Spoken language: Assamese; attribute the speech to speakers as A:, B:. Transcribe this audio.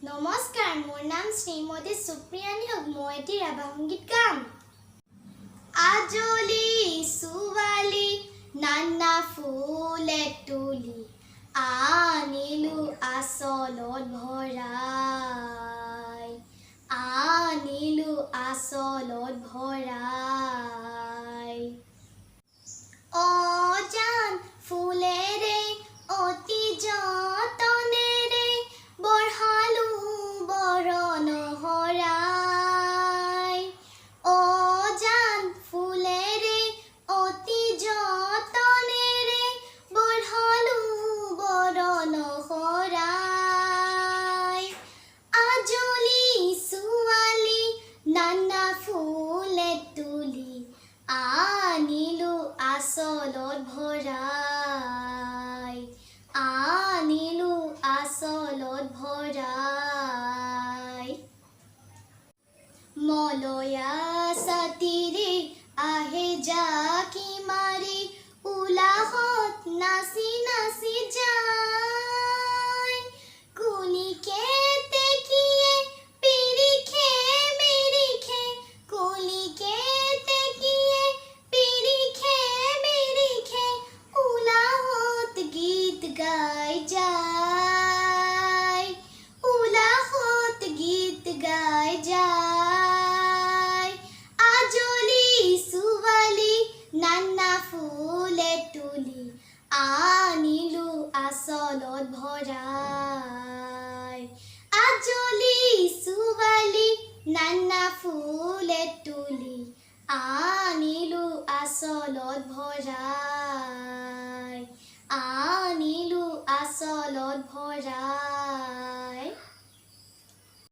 A: নমস্কাৰ, মোৰ নাম শ্ৰীমতী সুপ্ৰিয়ানী হক। মই এটি ৰাভা সংগীত গাম। আজলি ছোৱালী নানা ফুলে তুলি আনিলো আচলত ভৰাই, আনিলো আচলত ভৰাই। অজান ফুলেৰে অতি যতনেৰে বঢ়ালো বৰণ শৰাই। অজান ফুলেৰে অতি যতনেৰে বঢ়ালো বৰণ শৰাই। আজলি ছোৱালী নানা ফুলে তুলি আনিলো আচলত ভৰাই, আনিলো আচলত ভৰাই। মলয়া ছাতিৰে আহে জাকি মাৰি উলাহত নাচি নাচি যায়। কুলিকে তেকিয়ে পিৰিখে মিৰিখে, কুলিকে তেকিয়ে পিৰিখে মিৰিখে উলাহত গীত গাই যায়, উলাহত গীত গাই যায়। আজলি ছোৱালী নানা ফুলে তুলি আনিলো আচলত ভৰাই। আজলি ছোৱালী নানা ফুলে তুলি আনিলো আচলত ভৰাই, আনিলো আচলত ভৰাই।